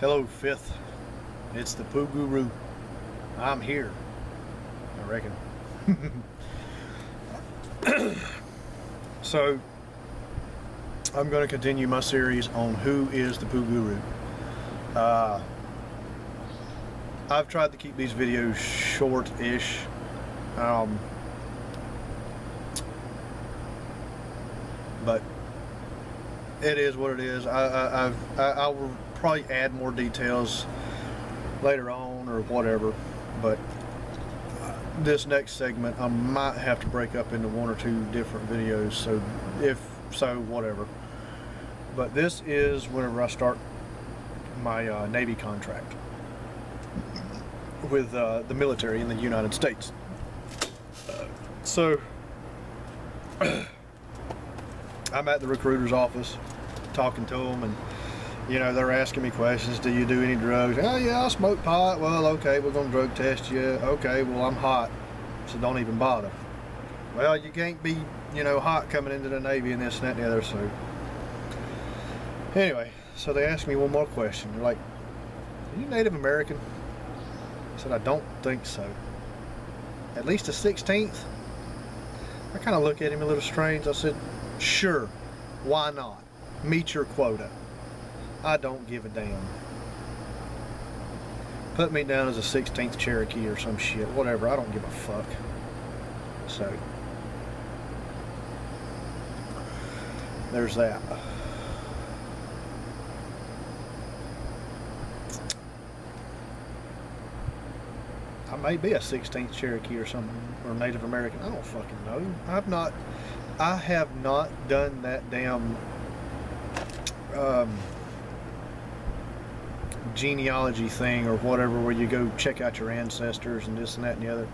Hello, Fifth. It's the Poo Guru. I'm here, I reckon. So, I'm going to continue my series on who is the Poo Guru. I've tried to keep these videos short-ish. But it is what it is. I will probably add more details later on or whatever, but this next segment I might have to break up into one or two different videos, so if so, whatever. But this is whenever I start my Navy contract with the military in the United States. So I'm at the recruiter's office talking to them, and you know, they're asking me questions. Do you do any drugs? Oh yeah, I smoke pot. Well, okay, we're gonna drug test you. Okay, well, I'm hot, so don't even bother. Well, you can't be, you know, hot coming into the Navy and this and that and the other. So anyway, so they asked me one more question. They're like, are you Native American? I said, I don't think so. At least a 16th? I kind of look at him a little strange. I said, sure, why not? Meet your quota. I don't give a damn. Put me down as a 16th Cherokee or some shit, whatever, I don't give a fuck. So there's that. I may be a 16th Cherokee or something, or Native American, I don't fucking know. I have not done that damn genealogy thing or whatever, where you go check out your ancestors and this and that and the other,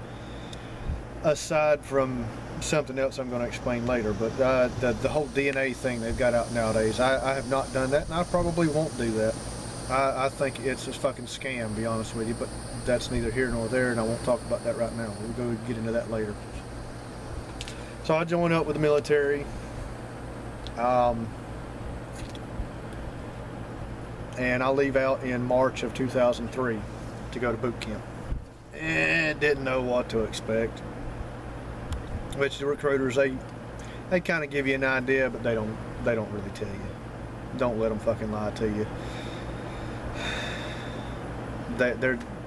aside from something else I'm going to explain later. But the whole DNA thing they've got out nowadays, I have not done that, and I probably won't do that. I think it's a fucking scam, to be honest with you, but that's neither here nor there, and I won't talk about that right now. We'll go get into that later. So I joined up with the military, and I leave out in March of 2003 to go to boot camp, and didn't know what to expect. Which the recruiters, they kind of give you an idea, but they don't really tell you. Don't let them fucking lie to you.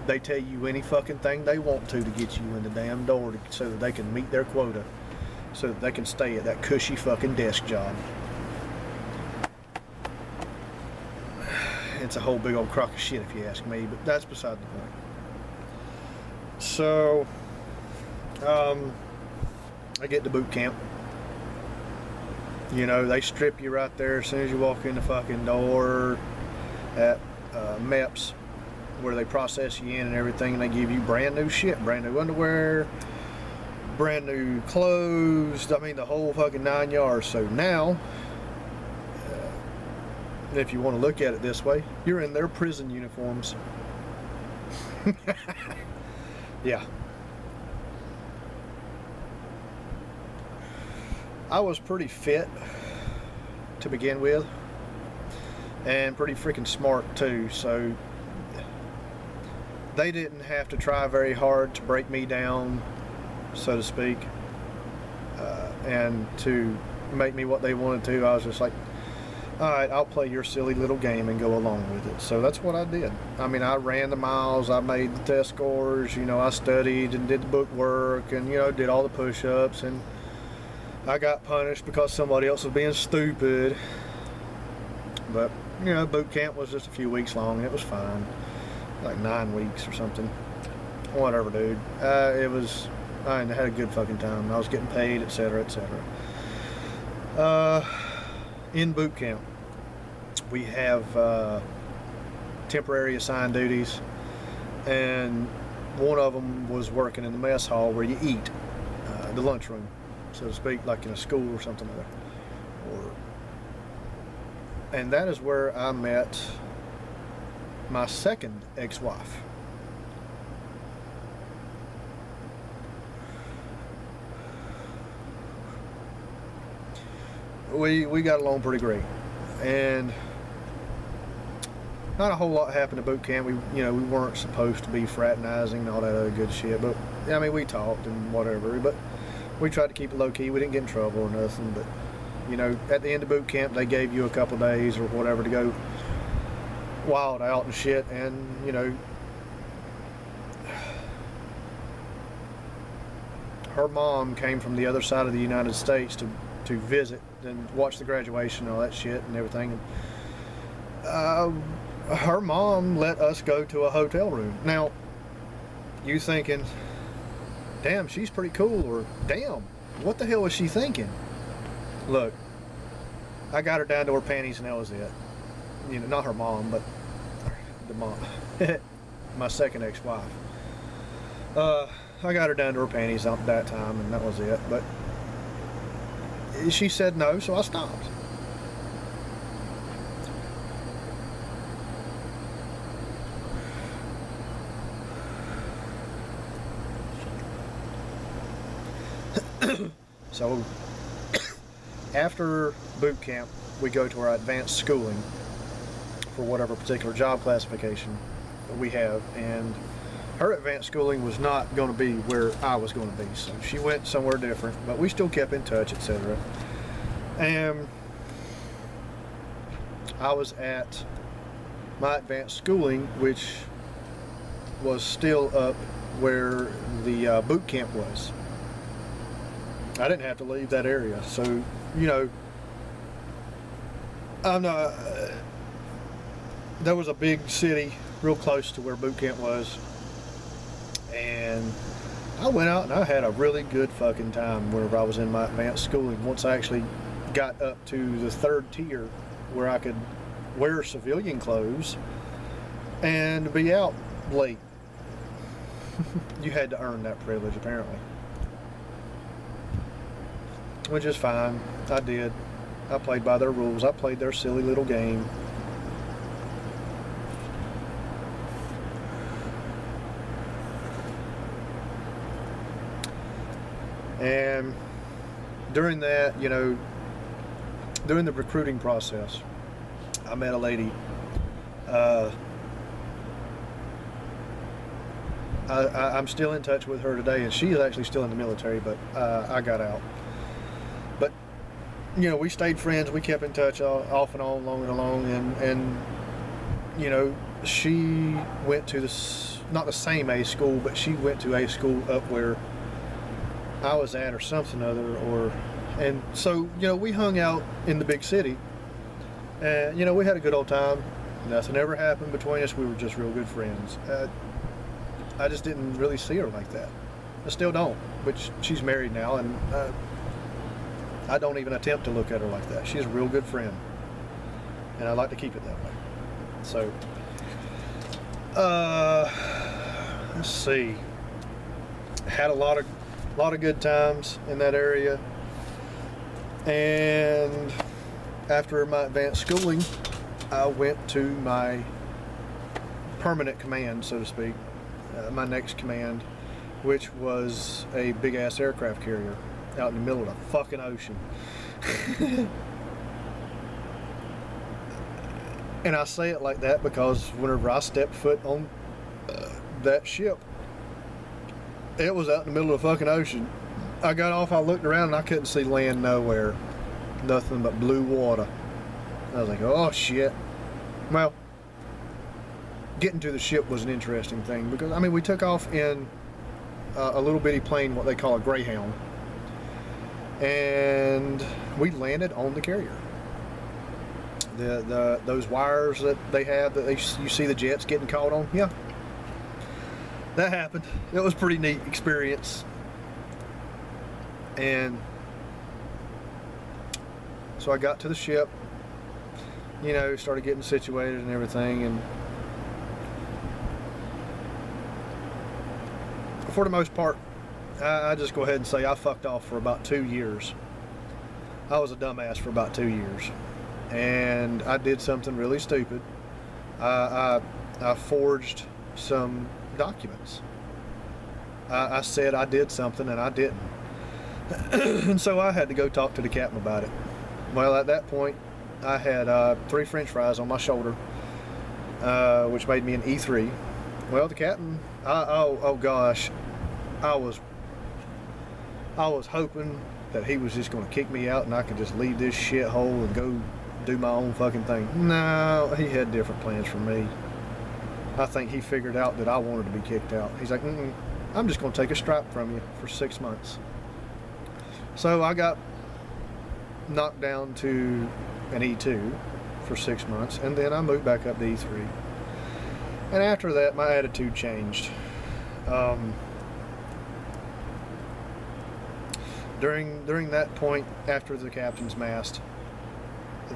They tell you any fucking thing they want to get you in the damn door so that they can meet their quota, so that they can stay at that cushy fucking desk job. It's a whole big old crock of shit if you ask me, but that's beside the point. So I get to boot camp. You know, they strip you right there as soon as you walk in the fucking door at MEPS, where they process you in and everything, and they give you brand new shit, brand new underwear, brand new clothes, I mean the whole fucking 9 yards. So now, if you want to look at it this way, you're in their prison uniforms. Yeah. I was pretty fit to begin with, and pretty freaking smart too, so they didn't have to try very hard to break me down, so to speak, and to make me what they wanted to. I was just like, alright, I'll play your silly little game and go along with it. So that's what I did. I mean, I ran the miles, I made the test scores, you know, I studied and did the book work, and, you know, did all the push-ups, and I got punished because somebody else was being stupid. But, you know, boot camp was just a few weeks long, and it was fine. Like 9 weeks or something. Whatever, dude. I had a good fucking time. I was getting paid, etc., etc. In boot camp, we have temporary assigned duties, and one of them was working in the mess hall where you eat, the lunchroom, so to speak, like in a school or something like that. And that is where I met my second ex-wife. We got along pretty great, and not a whole lot happened at boot camp. We, you know, we weren't supposed to be fraternizing and all that other good shit. But I mean, we talked and whatever. But we tried to keep it low key. We didn't get in trouble or nothing. But you know, at the end of boot camp, they gave you a couple days or whatever to go wild out and shit. And you know, her mom came from the other side of the United States to visit and watch the graduation and all that shit and everything. And, her mom let us go to a hotel room. Now, you thinking, damn, she's pretty cool, or damn, what the hell was she thinking? Look, I got her down to her panties and that was it. You know, not her mom, but the mom, my second ex-wife. I got her down to her panties at that time and that was it. But she said no, so I stopped. So after boot camp, we go to our advanced schooling for whatever particular job classification we have, and her advanced schooling was not going to be where I was going to be, so she went somewhere different, but we still kept in touch, etc. And I was at my advanced schooling, which was still up where the boot camp was. I didn't have to leave that area, so you know, I'm not. There was a big city real close to where boot camp was, and I went out and I had a really good fucking time whenever I was in my advanced schooling. Once I actually got up to the 3rd tier where I could wear civilian clothes and be out late. You had to earn that privilege, apparently. Which is fine. I did. I played by their rules. I played their silly little game. And during that, you know, during the recruiting process, I met a lady. I'm still in touch with her today, and she is actually still in the military, but I got out. But you know, we stayed friends. We kept in touch off and on, long and along, and you know, she went to this, not the same A school, but she went to a school up where I was at, or something other, and so you know, we hung out in the big city, and you know, we had a good old time. Nothing ever happened between us. We were just real good friends. I just didn't really see her like that. I still don't, which she's married now, and I don't even attempt to look at her like that. She's a real good friend, and I like to keep it that way. So, let's see. Had a lot of good times in that area, and after my advanced schooling, I went to my permanent command, so to speak, my next command, which was a big ass aircraft carrier out in the middle of the fucking ocean. And I say it like that because whenever I stepped foot on that ship, it was out in the middle of the fucking ocean. I got off, I looked around, and I couldn't see land nowhere. Nothing but blue water. I was like, oh shit. Well, getting to the ship was an interesting thing because, I mean, we took off in a little bitty plane, what they call a Greyhound, and we landed on the carrier. Those wires that they have that you see the jets getting caught on, yeah, that happened. It was a pretty neat experience. And so I got to the ship, you know, started getting situated and everything, and for the most part, I just go ahead and say I fucked off for about 2 years. I was a dumbass for about 2 years, and I did something really stupid. I forged some documents. I said I did something and I didn't. And so I had to go talk to the captain about it. Well, at that point, I had 3 French fries on my shoulder, which made me an E3. Well, the captain, oh gosh, I was hoping that he was just going to kick me out and I could just leave this shithole and go do my own fucking thing. No, he had different plans for me. I think he figured out that I wanted to be kicked out. He's like, I'm just going to take a stripe from you for 6 months. So I got knocked down to an E2 for 6 months, and then I moved back up to E3. And after that, my attitude changed. During that point, after the captain's mast,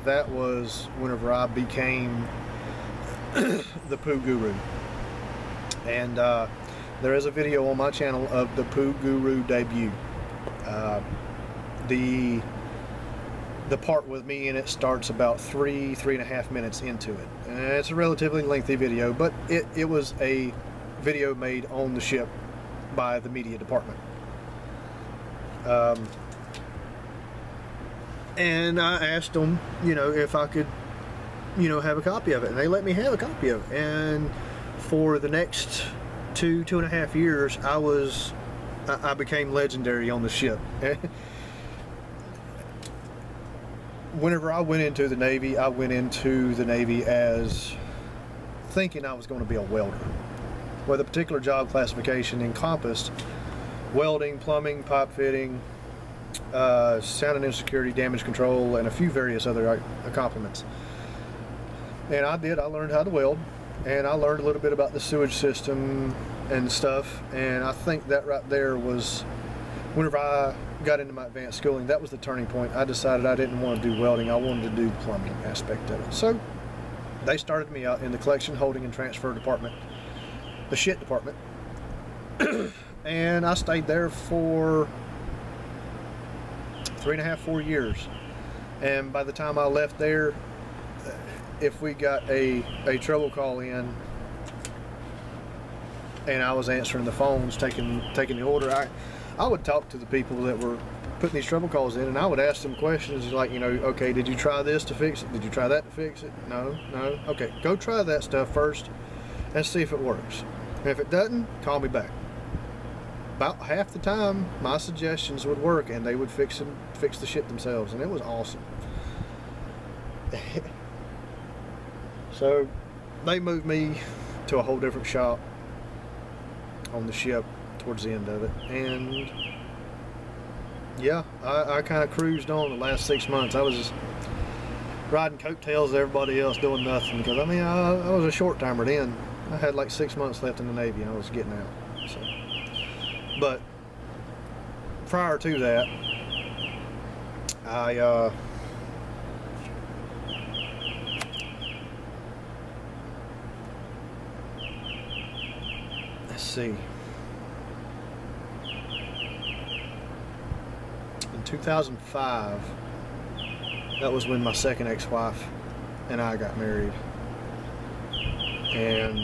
that was whenever I became the Poo Guru. And there is a video on my channel of the Poo Guru debut. The part with me in it starts about 3.5 minutes into it. And it's a relatively lengthy video, but it was a video made on the ship by the media department. And I asked them, if I could, have a copy of it, and they let me have a copy of it. And for the next 2.5 years, I became legendary on the ship. Whenever I went into the Navy, I went into the Navy as thinking I was going to be a welder. Well, the particular job classification encompassed welding, plumbing, pipe fitting, sound and insecurity, damage control, and a few various other accomplishments. And I learned how to weld, and I learned a little bit about the sewage system and stuff, and I think that right there was, whenever I got into my advanced schooling, that was the turning point. I decided I didn't want to do welding, I wanted to do the plumbing aspect of it. So they started me out in the collection, holding, and transfer department, the shit department. And I stayed there for 3.5, 4 years. And by the time I left there, if we got a trouble call in and I was answering the phones, taking the order, I would talk to the people that were putting these trouble calls in, and I would ask them questions like, okay, did you try this to fix it? Did you try that to fix it? No. Okay, go try that stuff first and see if it works. And if it doesn't, call me back. About half the time, my suggestions would work, and they would fix the shit themselves, and it was awesome. So they moved me to a whole different shop on the ship towards the end of it, and yeah, I kind of cruised on the last 6 months. I was just riding coattails of everybody else doing nothing, because I was a short timer then. I had like 6 months left in the Navy and I was getting out. So, but prior to that, let's see. In 2005, that was when my second ex-wife and I got married. And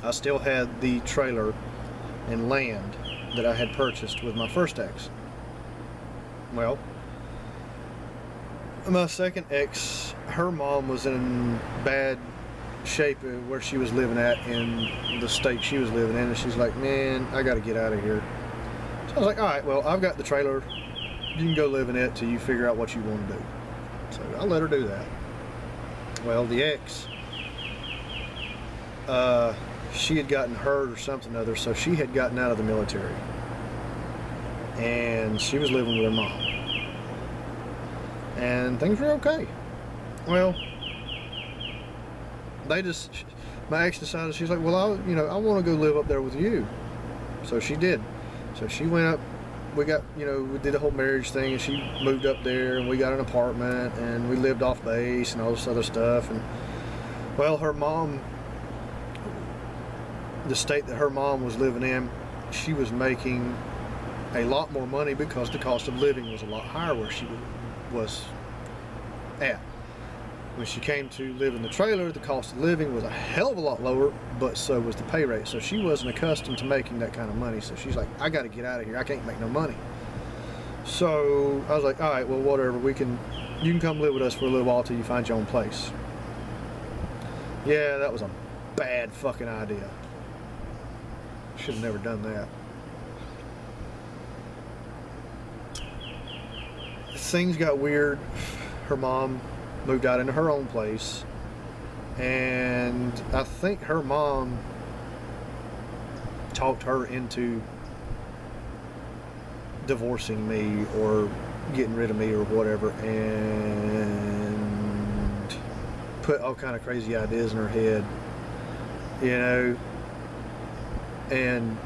I still had the trailer and land that I had purchased with my first ex. Well, my second ex, her mom was in bad shape where she was living at in the state she was living in, and she's like, man, I gotta get out of here. So I was like, alright, well, I've got the trailer, you can go live in it till you figure out what you want to do. So I let her do that. Well, the ex, she had gotten hurt or something other, so she had gotten out of the military, and she was living with her mom, and things were okay. Well, my ex decided, she's like, well, I want to go live up there with you. So she did. So she went up, we got, we did a whole marriage thing, and she moved up there, and we got an apartment, and we lived off base and all this other stuff. And well, her mom, the state that her mom was living in, she was making a lot more money because the cost of living was a lot higher where she was at. When she came to live in the trailer, the cost of living was a hell of a lot lower, but so was the pay rate. So she wasn't accustomed to making that kind of money. So she's like, I got to get out of here. I can't make no money. So I was like, all right, well, whatever. You can come live with us for a little while till you find your own place. Yeah, that was a bad fucking idea. Should have never done that. Things got weird. Her mom moved out into her own place, and I think her mom talked her into divorcing me or getting rid of me or whatever, and put all kind of crazy ideas in her head, you know, and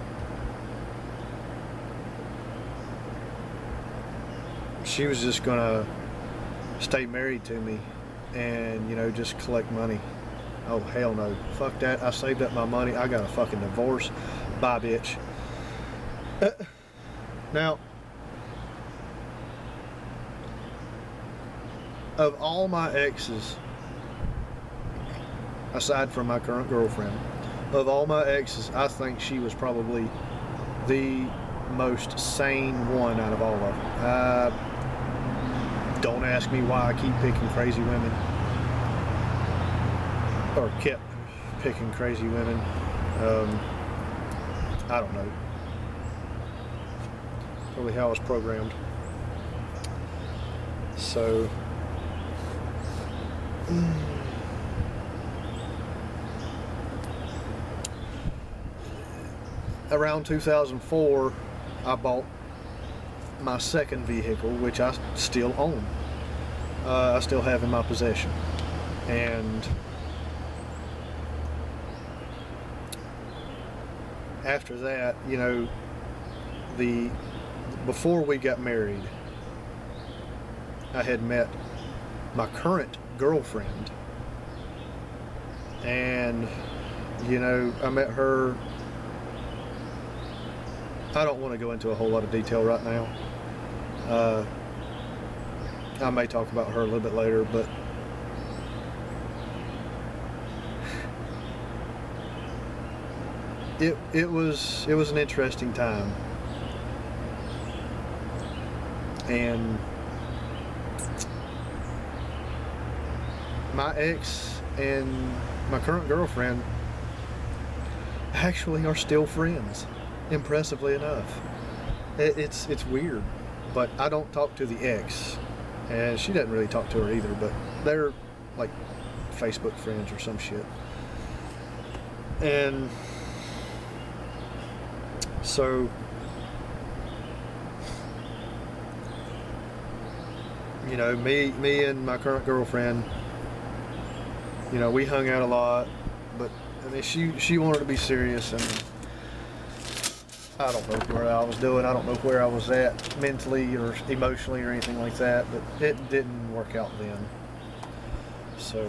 she was just gonna stay married to me and, you know, just collect money. Oh, hell no. Fuck that. I saved up my money. I got a fucking divorce. Bye, bitch. Now, of all my exes, aside from my current girlfriend, of all my exes, I think she was probably the most sane one out of all of them. Don't ask me why I keep picking crazy women, or kept picking crazy women. I don't know. Probably how I was programmed. So, around 2004, I bought my second vehicle, which I still own. I still have in my possession. And after that, you know, before we got married, I had met my current girlfriend, and, you know, I met her. I don't want to go into a whole lot of detail right now. I may talk about her a little bit later, but it was an interesting time. And my ex and my current girlfriend actually are still friends, impressively enough. It's weird, but I don't talk to the ex, and she doesn't really talk to her either, but they're like Facebook friends or some shit. And so, you know, me and my current girlfriend, you know, we hung out a lot, but I mean, she wanted to be serious, and I don't know what I was doing. I don't know where I was at mentally or emotionally or anything like that, but it didn't work out then. So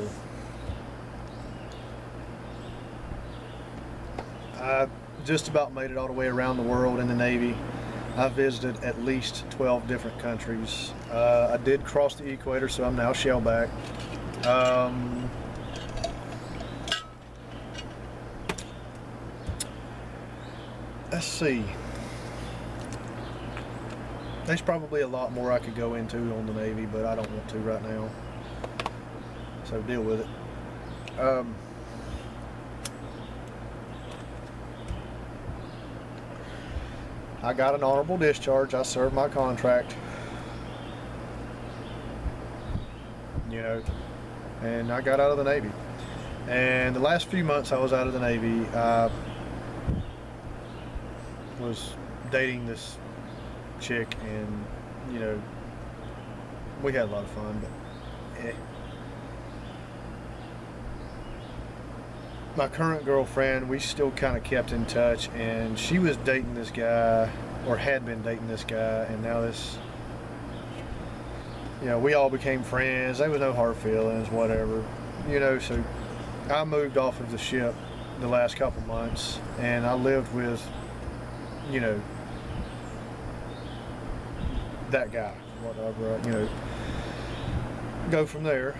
I just about made it all the way around the world in the Navy. I visited at least 12 different countries. I did cross the equator, so I'm now shellback. Let's see. There's probably a lot more I could go into on the Navy, but I don't want to right now. So deal with it. I got an honorable discharge. I served my contract, you know, and I got out of the Navy. And the last few months I was out of the Navy, I was dating this chick, and, you know, we had a lot of fun, but my current girlfriend, we still kind of kept in touch, and she was dating this guy, or had been dating this guy, and now this, you know, we all became friends. There was no hard feelings, whatever, you know. So I moved off of the ship the last couple months, and I lived with, you know, that guy, whatever, you know, go from there.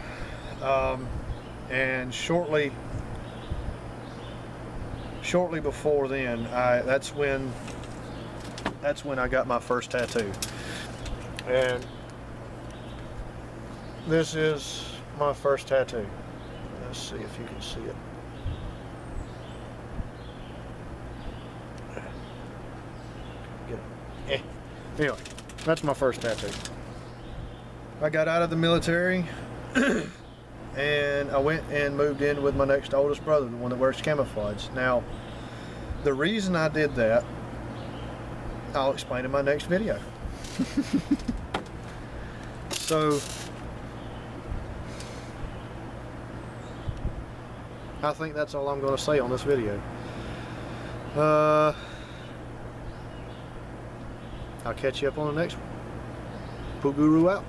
And shortly before then, that's when I got my first tattoo. And this is my first tattoo. Let's see if you can see it. Get it. Anyway, that's my first tattoo. I got out of the military and I went and moved in with my next oldest brother, the one that wears camouflage. Now, the reason I did that, I'll explain in my next video. So, I think that's all I'm going to say on this video. I'll catch you up on the next one. Poo Guru out.